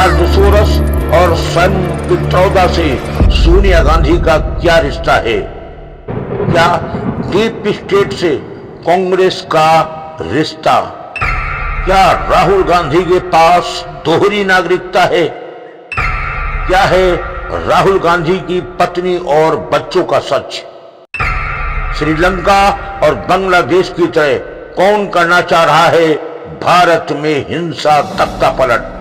George source और Sam Pitroda से सोनिया गांधी का क्या रिश्ता है? क्या डीप स्टेट से कांग्रेस का रिश्ता? क्या राहुल गांधी के पास दोहरी नागरिकता है? क्या है राहुल गांधी की पत्नी और बच्चों का सच? श्रीलंका और बांग्लादेश की तरह कौन करना चाह रहा है भारत में हिंसा तख्ता पलट?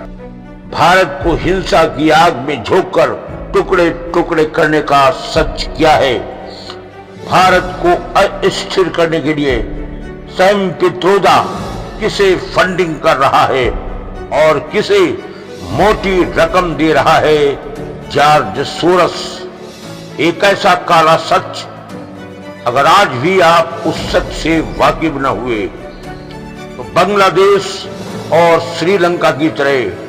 भारत को हिंसा की आग में झोंककर टुकड़े टुकड़े करने का सच क्या है? भारत को अस्थिर करने के लिए सैम पित्रोदा किसे फंडिंग कर रहा है और किसे मोटी रकम दे रहा है जॉर्ज सोरस? एक ऐसा काला सच, अगर आज भी आप उस सच से वाकिफ न हुए तो बांग्लादेश और श्रीलंका की तरह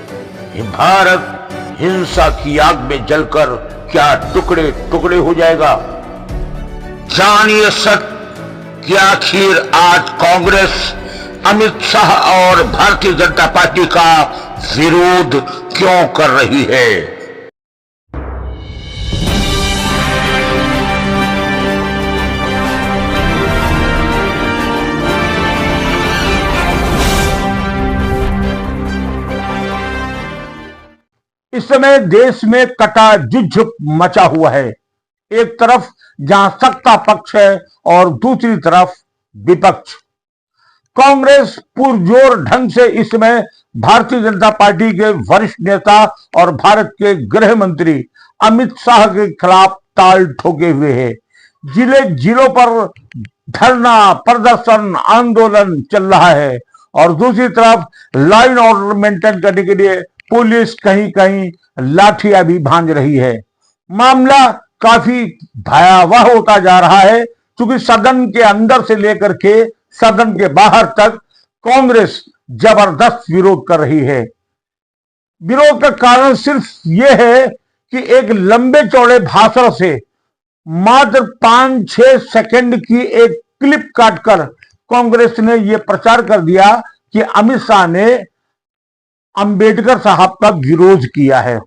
भारत हिंसा की आग में जलकर क्या टुकड़े टुकड़े हो जाएगा? जानिए सच कि आखिर आज कांग्रेस अमित शाह और भारतीय जनता पार्टी का विरोध क्यों कर रही है। इस समय देश में कटाजुज्ज मचा हुआ है। एक तरफ जहां सत्ता पक्ष है और दूसरी तरफ विपक्ष। कांग्रेस पुरजोर ढंग से इस समय भारतीय जनता पार्टी के वरिष्ठ नेता और भारत के गृह मंत्री अमित शाह के खिलाफ ताल ठोके हुए है। जिलों पर धरना, प्रदर्शन, आंदोलन चल रहा है और दूसरी तरफ लाइन ऑर्डर मेंटेन करने के लिए पुलिस कहीं कहीं लाठियां भी भांज रही है। मामला काफी भयावह होता जा रहा है क्योंकि सदन के अंदर से लेकर के सदन के बाहर तक कांग्रेस जबरदस्त विरोध कर रही है। विरोध का कारण सिर्फ यह है कि एक लंबे चौड़े भाषण से मात्र 5-6 सेकंड की एक क्लिप काटकर कांग्रेस ने यह प्रचार कर दिया कि अमित शाह ने अंबेडकर साहब का विरोध किया है,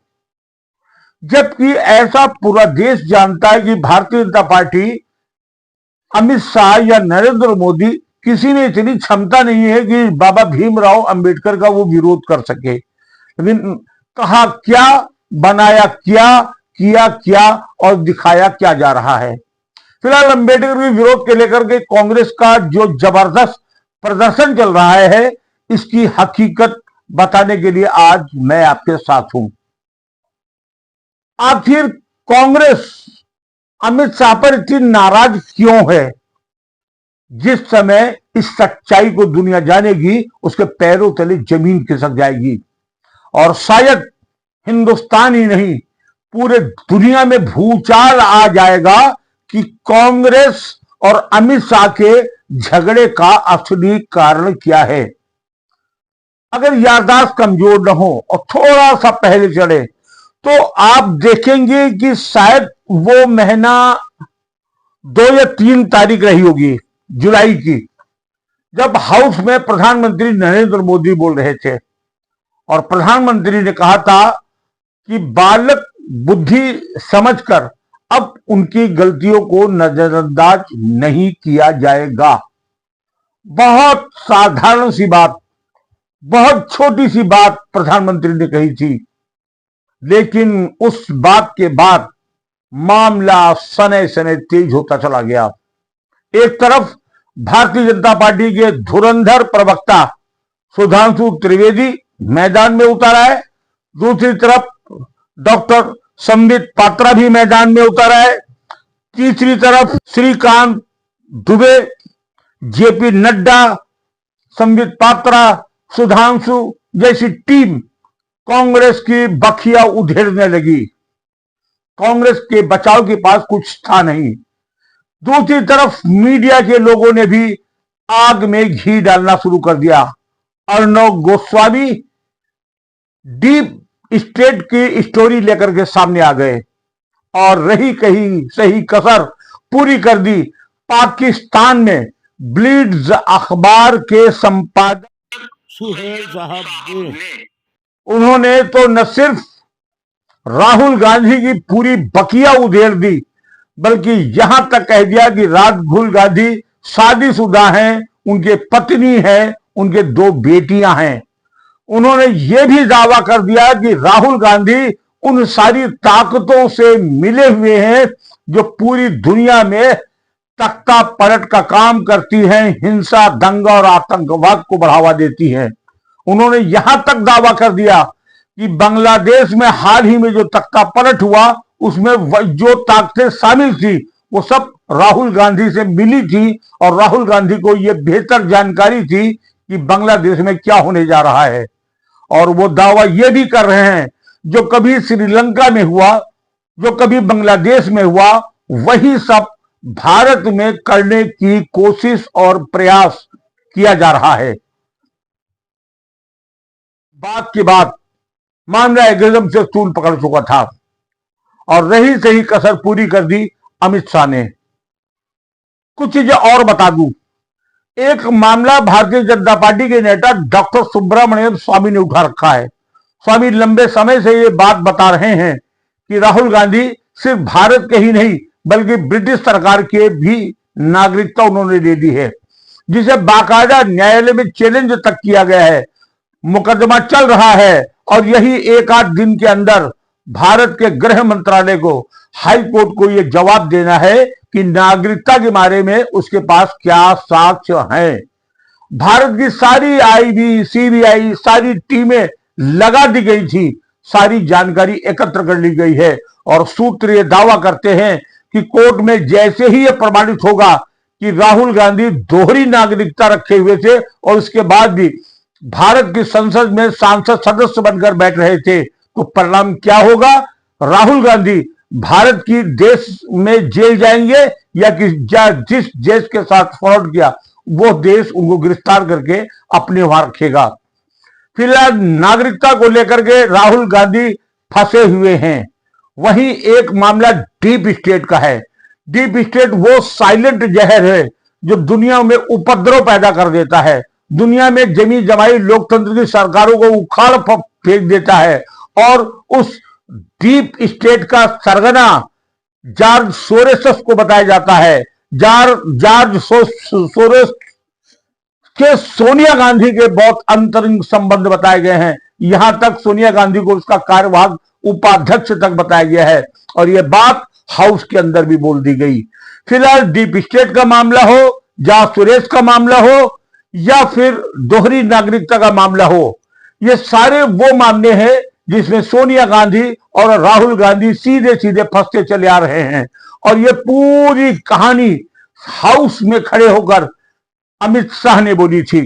जबकि ऐसा पूरा देश जानता है कि भारतीय जनता पार्टी, अमित शाह या नरेंद्र मोदी, किसी ने इतनी क्षमता नहीं है कि बाबा भीमराव अंबेडकर का वो विरोध कर सके। लेकिन कहा क्या, बनाया क्या, किया क्या और दिखाया क्या जा रहा है। फिलहाल अंबेडकर के विरोध के लेकर के कांग्रेस का जो जबरदस्त प्रदर्शन चल रहा है, इसकी हकीकत बताने के लिए आज मैं आपके साथ हूं। आखिर कांग्रेस अमित शाह पर इतनी नाराज क्यों है? जिस समय इस सच्चाई को दुनिया जानेगी, उसके पैरों तले जमीन खिसक जाएगी और शायद हिंदुस्तान ही नहीं, पूरे दुनिया में भूचाल आ जाएगा कि कांग्रेस और अमित शाह के झगड़े का असली कारण क्या है। अगर याददाश्त कमजोर न हो और थोड़ा सा पहले चले तो आप देखेंगे कि शायद वो महीना 2 या 3 तारीख रही होगी जुलाई की, जब हाउस में प्रधानमंत्री नरेंद्र मोदी बोल रहे थे और प्रधानमंत्री ने कहा था कि बालक बुद्धि समझकर अब उनकी गलतियों को नजरअंदाज नहीं किया जाएगा। बहुत साधारण सी बात, बहुत छोटी सी बात प्रधानमंत्री ने कही थी, लेकिन उस बात के बाद मामला सने सने तेज होता चला गया। एक तरफ भारतीय जनता पार्टी के धुरंधर प्रवक्ता सुधांशु त्रिवेदी मैदान में उतारा है, दूसरी तरफ डॉक्टर संबित पात्रा भी मैदान में उतारा है, तीसरी तरफ श्रीकांत दुबे, जेपी नड्डा, संबित पात्रा, सुधांशु जैसी टीम कांग्रेस की बखिया उधेड़ने लगी। कांग्रेस के बचाव के पास कुछ था नहीं। दूसरी तरफ मीडिया के लोगों ने भी आग में घी डालना शुरू कर दिया। अर्णव गोस्वामी डीप स्टेट की स्टोरी लेकर के सामने आ गए और रही कहीं सही कसर पूरी कर दी पाकिस्तान में ब्लीड्स अखबार के संपादक सुहेल साहब ने। उन्होंने तो न सिर्फ राहुल गांधी की पूरी बकिया उधेड़ दी, बल्कि यहां तक कह दिया कि राहुल गांधी शादीशुदा हैं, उनके पत्नी है, उनके 2 बेटियां हैं। उन्होंने यह भी दावा कर दिया कि राहुल गांधी उन सारी ताकतों से मिले हुए हैं जो पूरी दुनिया में तख्ता पलट का काम करती हैं, हिंसा, दंगा और आतंकवाद को बढ़ावा देती हैं। उन्होंने यहां तक दावा कर दिया कि बांग्लादेश में हाल ही में जो तख्ता पलट हुआ, उसमें जो ताकतें शामिल थी वो सब राहुल गांधी से मिली थी और राहुल गांधी को यह बेहतर जानकारी थी कि बांग्लादेश में क्या होने जा रहा है। और वो दावा यह भी कर रहे हैं जो कभी श्रीलंका में हुआ, जो कभी बांग्लादेश में हुआ, वही सब भारत में करने की कोशिश और प्रयास किया जा रहा है। बात की बात मामला एकदम से तूल पकड़ चुका था और रही सही कसर पूरी कर दी अमित शाह ने। कुछ चीजें और बता दूं। एक मामला भारतीय जनता पार्टी के नेता डॉक्टर सुब्रमण्यम स्वामी ने उठा रखा है। स्वामी लंबे समय से ये बात बता रहे हैं कि राहुल गांधी सिर्फ भारत के ही नहीं बल्कि ब्रिटिश सरकार के भी नागरिकता उन्होंने ले ली है, जिसे बाकायदा न्यायालय में चैलेंज तक किया गया है। मुकदमा चल रहा है और यही 1-8 दिन के अंदर भारत के गृह मंत्रालय को, हाई कोर्ट को यह जवाब देना है कि नागरिकता के बारे में उसके पास क्या साक्ष्य हैं। भारत की सारी आईबी, सीबीआई, सारी टीमें लगा दी गई थी, सारी जानकारी एकत्र कर ली गई है और सूत्र ये दावा करते हैं कि कोर्ट में जैसे ही यह प्रमाणित होगा कि राहुल गांधी दोहरी नागरिकता रखे हुए थे और उसके बाद भी भारत की संसद में सांसद सदस्य बनकर बैठ रहे थे, तो परिणाम क्या होगा? राहुल गांधी भारत की देश में जेल जाएंगे या कि जिस देश के साथ फ्रॉड किया वो देश उनको गिरफ्तार करके अपने वहां रखेगा। फिलहाल नागरिकता को लेकर के राहुल गांधी फंसे हुए हैं। वहीं एक मामला डीप स्टेट का है। डीप स्टेट वो साइलेंट जहर है जो दुनिया में उपद्रव पैदा कर देता है, दुनिया में जमी जमाई लोकतंत्र की सरकारों को उखाड़ फेंक देता है। और उस डीप स्टेट का सरगना जॉर्ज सोरोस को बताया जाता है। जॉर्ज सोरोस के सोनिया गांधी के बहुत अंतरंग संबंध बताए गए हैं। यहां तक सोनिया गांधी को उसका कार्यवाहक उपाध्यक्ष तक बताया गया है और यह बात हाउस के अंदर भी बोल दी गई। फिलहाल डीप स्टेट का मामला हो, जॉर्ज सोरोस का मामला हो या फिर दोहरी नागरिकता का मामला हो, ये सारे वो मामले हैं जिसमें सोनिया गांधी और राहुल गांधी सीधे सीधे फंसते चले आ रहे हैं। और ये पूरी कहानी हाउस में खड़े होकर अमित शाह ने बोली थी।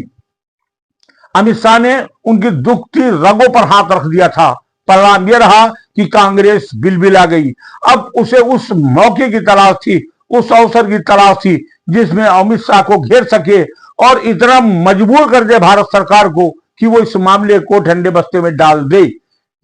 अमित शाह ने उनकी दुखती रगों पर हाथ रख दिया था। परिणाम यह रहा कि कांग्रेस बिलबिला गई। अब उसे उस मौके की तलाश थी, उस अवसर की तलाश थी जिसमें अमित शाह को घेर सके और इतना मजबूर कर दे भारत सरकार को कि वो इस मामले को ठंडे बस्ते में डाल दे।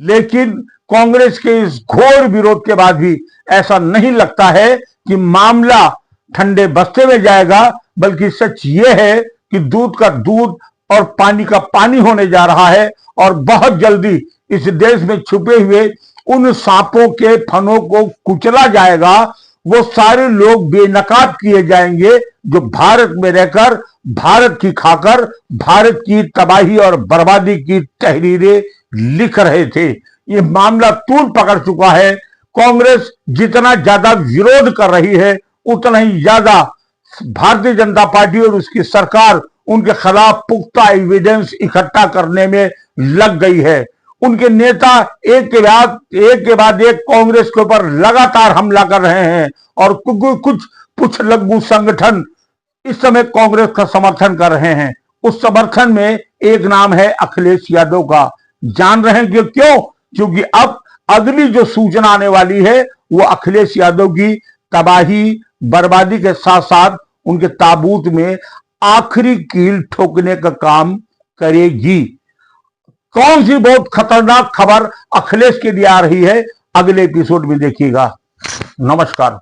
लेकिन कांग्रेस के इस घोर विरोध के बाद भी ऐसा नहीं लगता है कि मामला ठंडे बस्ते में जाएगा, बल्कि सच ये है कि दूध का दूध और पानी का पानी होने जा रहा है और बहुत जल्दी इस देश में छुपे हुए उन सांपों के फनों को कुचला जाएगा। वो सारे लोग बेनकाब किए जाएंगे जो भारत में रहकर, भारत की खाकर, भारत की तबाही और बर्बादी की तहरीरें लिख रहे थे। ये मामला तूल पकड़ चुका है। कांग्रेस जितना ज्यादा विरोध कर रही है उतना ही ज्यादा भारतीय जनता पार्टी और उसकी सरकार उनके खिलाफ पुख्ता एविडेंस इकट्ठा करने में लग गई है। उनके नेता एक के बाद एक कांग्रेस के ऊपर लगातार हमला कर रहे हैं और कुछ लघु संगठन इस समय कांग्रेस का समर्थन कर रहे हैं। उस समर्थन में एक नाम है अखिलेश यादव का। जान रहे हैं कि क्यों? क्योंकि अब अगली जो सूचना आने वाली है वो अखिलेश यादव की तबाही, बर्बादी के साथ साथ उनके ताबूत में आखिरी कील ठोकने का काम करेगी। कौन सी बहुत खतरनाक खबर अखिलेश के लिए आ रही है, अगले एपिसोड में देखिएगा। नमस्कार।